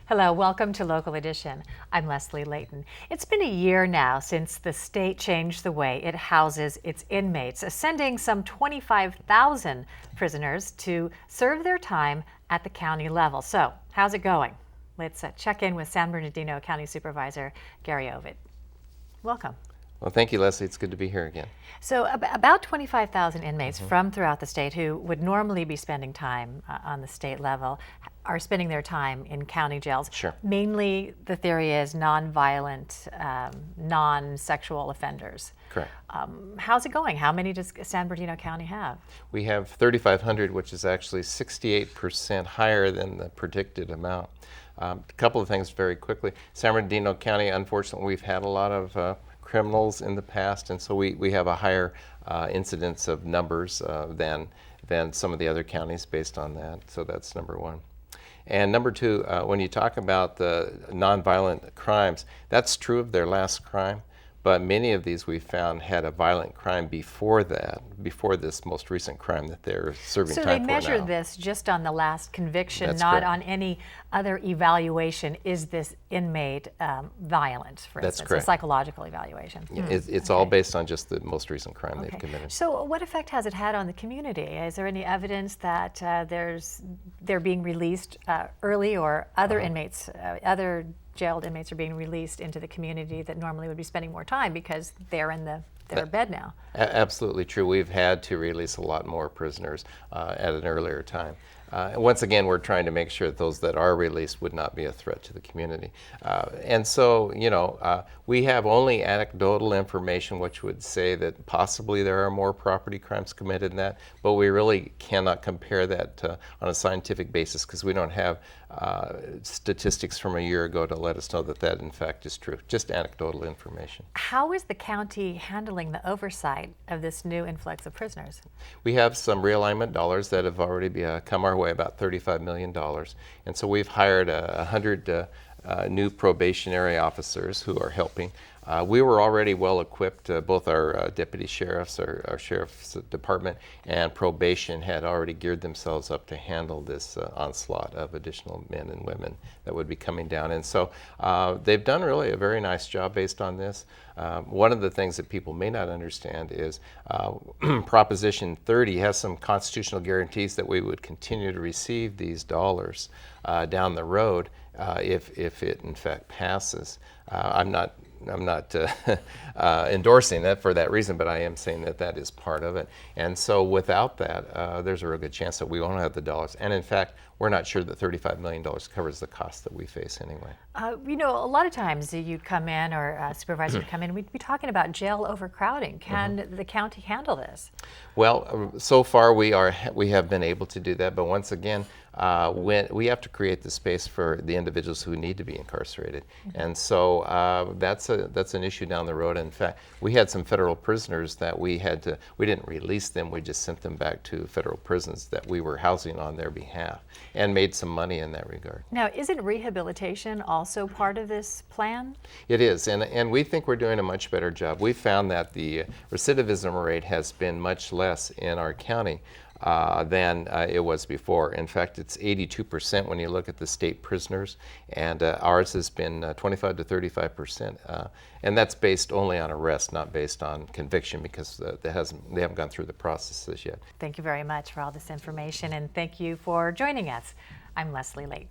Hello, welcome to Local Edition. I'm Leslie Leyton. It's been a year now since the state changed the way it houses its inmates, sending some 25,000 prisoners to serve their time at the county level. So, how's it going? Let's check in with San Bernardino County Supervisor Gary Ovitt. Welcome. Well, thank you, Leslie. It's good to be here again. So about 25,000 inmates from throughout the state who would normally be spending time on the state level are spending their time in county jails. Sure. Mainly, the theory is nonviolent, non-sexual offenders. Correct. How's it going? How many does San Bernardino County have? We have 3,500, which is actually 68% higher than the predicted amount. A couple of things very quickly. San Bernardino County, unfortunately, we've had a lot of criminals in the past, and so we have a higher incidence of numbers than some of the other counties based on that. So that's number one. And number two, when you talk about the nonviolent crimes, that's true of their last crime, but many of these we found had a violent crime before that, before this most recent crime that they're serving time for now. So they measure this just on the last conviction, That's not correct. on any other evaluation. Is this inmate violent, for That's instance, correct. a psychological evaluation? Yeah, it's all based on just the most recent crime they've committed. So what effect has it had on the community? Is there any evidence that they're being released early, or other inmates, other jailed inmates are being released into the community that normally would be spending more time because they're in their bed now? Absolutely true. We've had to release a lot more prisoners at an earlier time. Once again, we're trying to make sure that those that are released would not be a threat to the community. And so, we have only anecdotal information which would say that possibly there are more property crimes committed than that, but we really cannot compare that on a scientific basis because we don't have statistics from a year ago to let us know that that in fact is true. Just anecdotal information. How is the county handling the oversight of this new influx of prisoners? We have some realignment dollars that have already come our way, about $35 million. And so we've hired 100 new probationary officers who are helping. We were already well equipped. Both our deputy sheriffs, our sheriff's department, and probation had already geared themselves up to handle this onslaught of additional men and women that would be coming down. And so they've done really a very nice job based on this. One of the things that people may not understand is Proposition 30 has some constitutional guarantees that we would continue to receive these dollars down the road if it in fact passes. I'm not endorsing that for that reason, but I am saying that that is part of it. And so without that, there's a real good chance that we won't have the dollars. And in fact, we're not sure that $35 million covers the cost that we face anyway. A lot of times you'd come in, or a supervisor would come in, we'd be talking about jail overcrowding. Can the county handle this? Well, so far we have been able to do that, but once again, when we have to create the space for the individuals who need to be incarcerated, and so that's an issue down the road. In fact, we had some federal prisoners that we didn't release them; we just sent them back to federal prisons that we were housing on their behalf, and made some money in that regard. Now, isn't rehabilitation also part of this plan? It is, and we think we're doing a much better job. We found that the recidivism rate has been much less in our county than it was before. In fact, it's 82% when you look at the state prisoners, and ours has been 25 to 35%. And that's based only on arrest, not based on conviction, because they haven't gone through the processes yet. Thank you very much for all this information, and thank you for joining us. I'm Leslie Leyton.